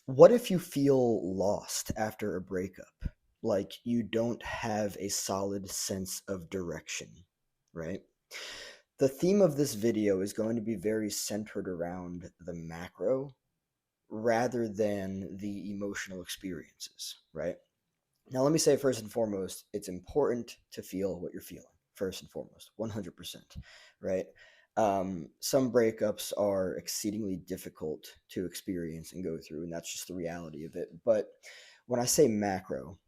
What if you feel lost after a breakup? Like you don't have a solid sense of direction, right? The theme of this video is going to be very centered around the macro rather than the emotional experiences, right? Now, let me say first and foremost, it's important to feel what you're feeling, first and foremost, 100%, right? Some breakups are exceedingly difficult to experience and go through, and that's just the reality of it. But when I say macro,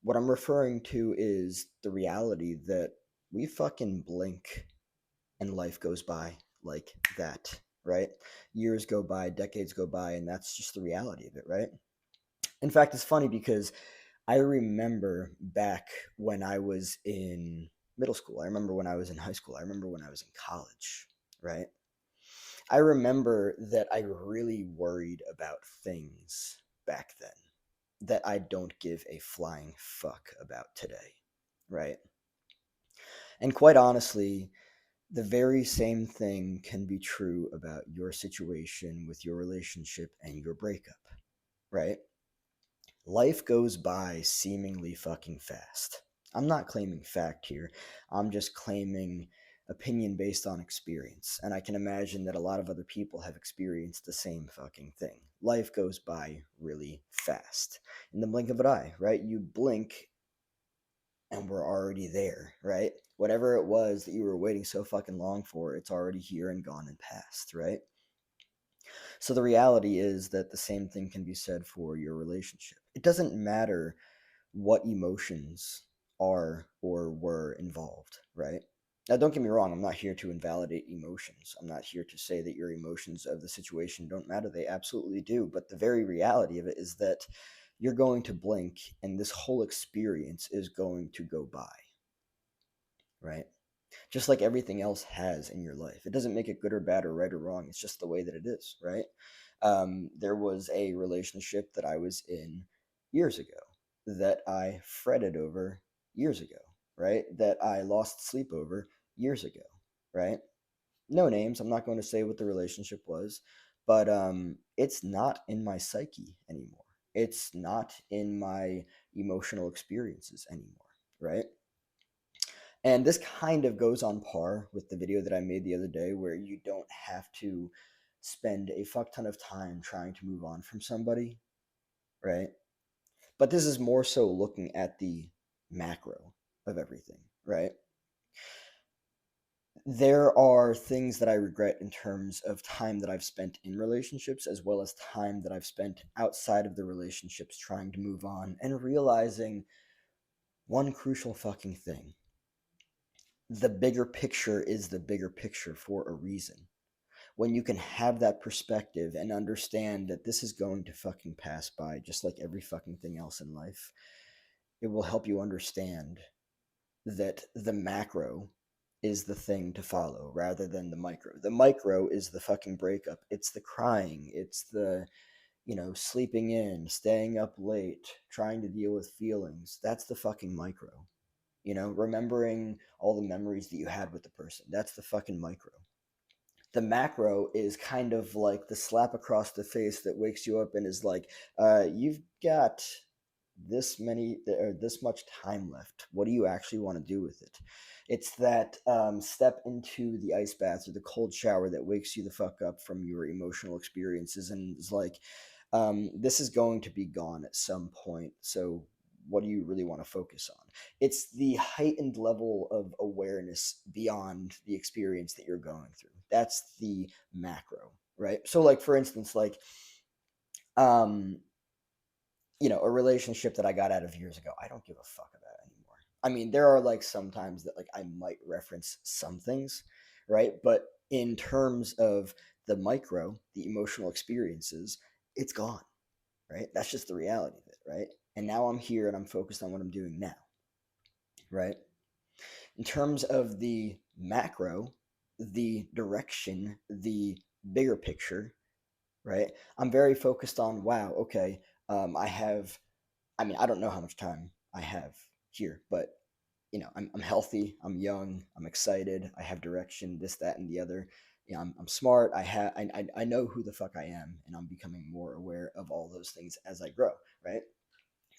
what I'm referring to is the reality that we fucking blink and life goes by like that, right? Years go by, decades go by, and that's just the reality of it, right? In fact, it's funny because I remember back when I was in middle school. I remember when I was in high school. I remember when I was in college, right? I remember that I really worried about things back then that I don't give a flying fuck about today, right? And quite honestly, the very same thing can be true about your situation with your relationship and your breakup, right? Life goes by seemingly fucking fast. I'm not claiming fact here. I'm just claiming opinion based on experience. And I can imagine that a lot of other people have experienced the same fucking thing. Life goes by really fast. In the blink of an eye, right? You blink and we're already there, right? Whatever it was that you were waiting so fucking long for, it's already here and gone and past, right? So the reality is that the same thing can be said for your relationship. It doesn't matter what emotions are or were involved, right? Now, don't get me wrong, I'm not here to invalidate emotions. I'm not here to say that your emotions of the situation don't matter. They absolutely do. But the very reality of it is that you're going to blink and this whole experience is going to go by, right? Just like everything else has in your life. It doesn't make it good or bad or right or wrong. It's just the way that it is, right? There was a relationship that I was in years ago that I fretted over years ago, right? That I lost sleep over years ago, right? No names. I'm not going to say what the relationship was, but it's not in my psyche anymore. It's not in my emotional experiences anymore, right? And this kind of goes on par with the video that I made the other day, where you don't have to spend a fuck ton of time trying to move on from somebody, right? But this is more so looking at the macro of everything, right? There are things that I regret in terms of time that I've spent in relationships, as well as time that I've spent outside of the relationships trying to move on and realizing one crucial fucking thing: the bigger picture is the bigger picture for a reason. When you can have that perspective and understand that this is going to fucking pass by just like every fucking thing else in life, it will help you understand that the macro is the thing to follow rather than the micro. The micro is the fucking breakup. It's the crying. It's the, sleeping in, staying up late, trying to deal with feelings. That's the fucking micro. Remembering all the memories that you had with the person. That's the fucking micro. The macro is kind of like the slap across the face that wakes you up and is like, you've got this much time left. What do you actually want to do with it? It's that step into the ice bath or the cold shower that wakes you the fuck up from your emotional experiences and is like, this is going to be gone at some point. So what do you really want to focus on? It's the heightened level of awareness beyond the experience that you're going through. That's the macro, right? So like for instance, like um a relationship that I got out of years ago, I don't give a fuck about anymore. I mean, there are like sometimes that like I might reference some things, right? But in terms of the micro, the emotional experiences, it's gone, right? That's just the reality of it, right? And now I'm here and I'm focused on what I'm doing now, right? In terms of the macro, the direction, the bigger picture, right? I'm very focused on, wow, okay, I mean, I don't know how much time I have here, but I'm healthy, I'm young, I'm excited, I have direction, this, that, and the other. I'm smart. I know who the fuck I am, and I'm becoming more aware of all those things as I grow, right?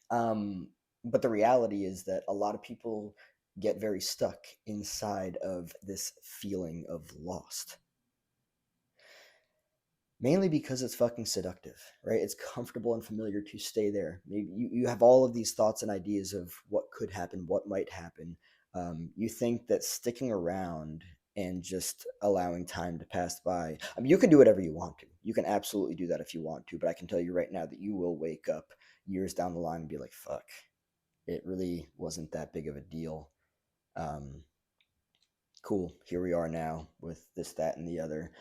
Um, but the reality is that a lot of people get very stuck inside of this feeling of lost, mainly because it's fucking seductive, right? It's comfortable and familiar to stay there. Maybe you have all of these thoughts and ideas of what could happen, what might happen. You think that sticking around and just allowing time to pass by. I mean, you can do whatever you want to. You can absolutely do that if you want to, but I can tell you right now that you will wake up years down the line and be like, fuck, it really wasn't that big of a deal. Um, cool, here we are now with this, that, and the other.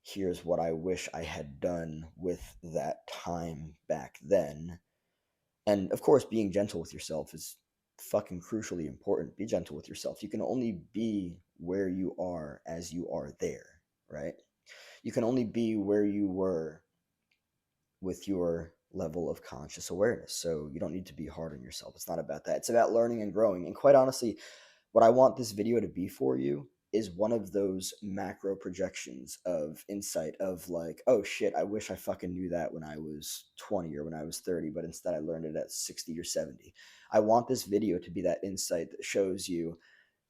Here's what I wish I had done with that time back then. And of course, being gentle with yourself is fucking crucially important. Be gentle with yourself. You can only be where you are as you are there, right? You can only be where you were with your level of conscious awareness. So you don't need to be hard on yourself. It's not about that. It's about learning and growing. And quite honestly, what I want this video to be for you is one of those macro projections of insight of like, oh shit, I wish I fucking knew that when I was 20 or when I was 30, but instead I learned it at 60 or 70. I want this video to be that insight that shows you,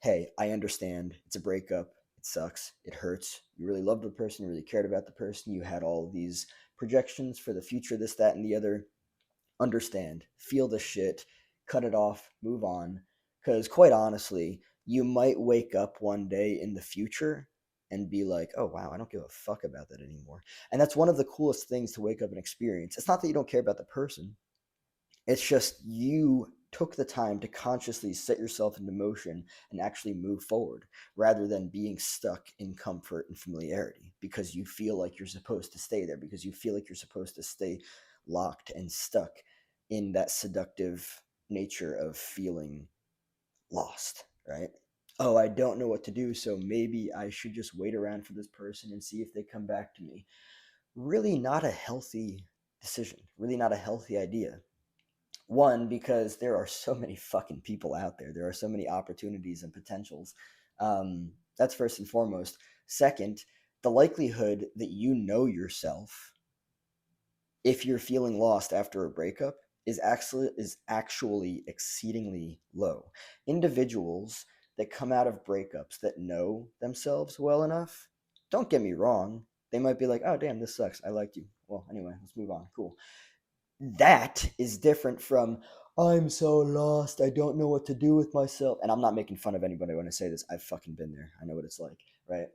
hey, I understand it's a breakup. It sucks. It hurts. You really loved the person. You really cared about the person. You had all these projections for the future, this, that, and the other. Understand, feel the shit, cut it off, move on. Because quite honestly, you might wake up one day in the future and be like, oh wow, I don't give a fuck about that anymore. And that's one of the coolest things to wake up and experience. It's not that you don't care about the person, it's just you took the time to consciously set yourself into motion and actually move forward rather than being stuck in comfort and familiarity because you feel like you're supposed to stay there, because you feel like you're supposed to stay locked and stuck in that seductive nature of feeling lost, right? Oh, I don't know what to do, so maybe I should just wait around for this person and see if they come back to me. Really not a healthy decision, really not a healthy idea. One, because there are so many fucking people out there. There are so many opportunities and potentials. That's first and foremost. Second, the likelihood that you know yourself if you're feeling lost after a breakup is actually exceedingly low. Individuals that come out of breakups that know themselves well enough, don't get me wrong, they might be like, "Oh damn, this sucks. I liked you. Well, anyway, let's move on. Cool." That is different from I'm so lost, I don't know what to do with myself. And I'm not making fun of anybody when I say this. I've fucking been there. I know what it's like, right?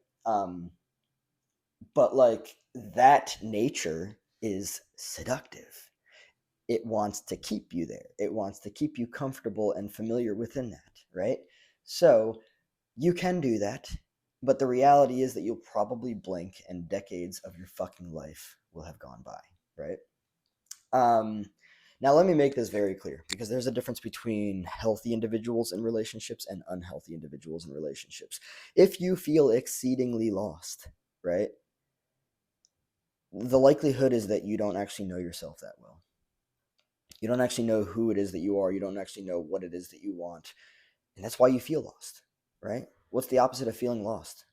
But like that nature is seductive. It wants to keep you there. It wants to keep you comfortable and familiar within that, right? So you can do that, but the reality is that you'll probably blink and decades of your fucking life will have gone by, right? Um, Now, let me make this very clear because there's a difference between healthy individuals in relationships and unhealthy individuals in relationships. If you feel exceedingly lost, right, the likelihood is that you don't actually know yourself that well. You don't actually know who it is that you are. You don't actually know what it is that you want. And that's why you feel lost, right? What's the opposite of feeling lost?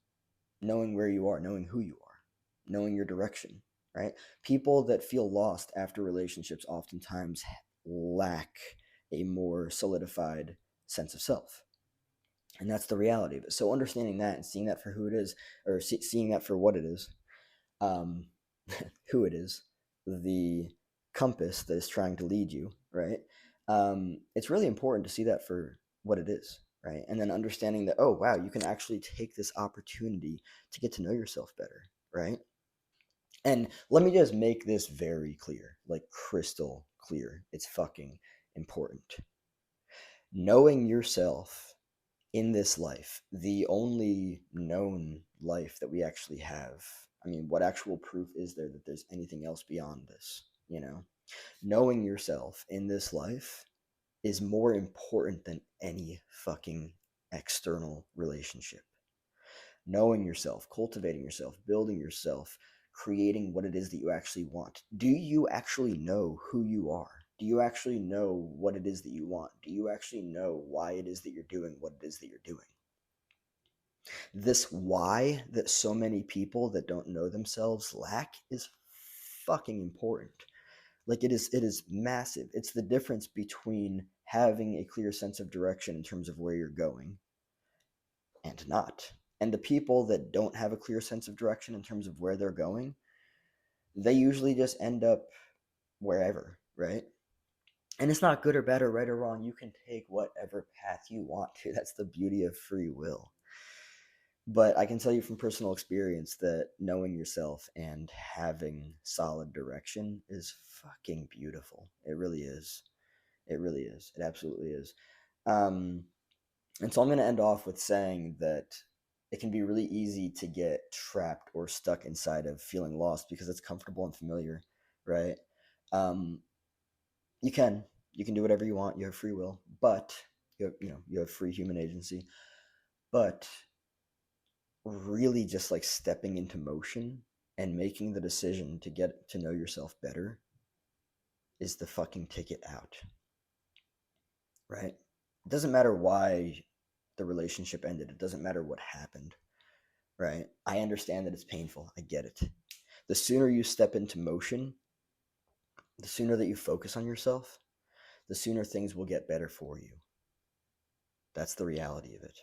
Knowing where you are, knowing who you are, knowing your direction, right? People that feel lost after relationships oftentimes lack a more solidified sense of self. And that's the reality of it. So understanding that and seeing that for who it is, or seeing that for what it is, um, who it is, the compass that is trying to lead you, right? It's really important to see that for what it is, right? And then understanding that, oh, wow, you can actually take this opportunity to get to know yourself better, right? And let me just make this very clear, like crystal clear. It's fucking important. Knowing yourself in this life, the only known life that we actually have. I mean, what actual proof is there that there's anything else beyond this? You know, knowing yourself in this life is more important than any fucking external relationship. Knowing yourself, cultivating yourself, building yourself, creating what it is that you actually want. Do you actually know who you are? Do you actually know what it is that you want? Do you actually know why it is that you're doing what it is that you're doing? This why that so many people that don't know themselves lack is fucking important. Like it is massive. It's the difference between having a clear sense of direction in terms of where you're going and not. And the people that don't have a clear sense of direction in terms of where they're going, they usually just end up wherever, right? And it's not good or bad or right or wrong. You can take whatever path you want to. That's the beauty of free will. But I can tell you from personal experience that knowing yourself and having solid direction is fucking beautiful. It really is. It really is. It absolutely is. Um, and so I'm going to end off with saying that it can be really easy to get trapped or stuck inside of feeling lost because it's comfortable and familiar, right? Um, you can you can do whatever you want. You have free will, but you have free human agency. But really, just like stepping into motion and making the decision to get to know yourself better is the fucking ticket out, right? It doesn't matter why the relationship ended. It doesn't matter what happened, right? I understand that it's painful. I get it. The sooner you step into motion, the sooner that you focus on yourself, the sooner things will get better for you. That's the reality of it.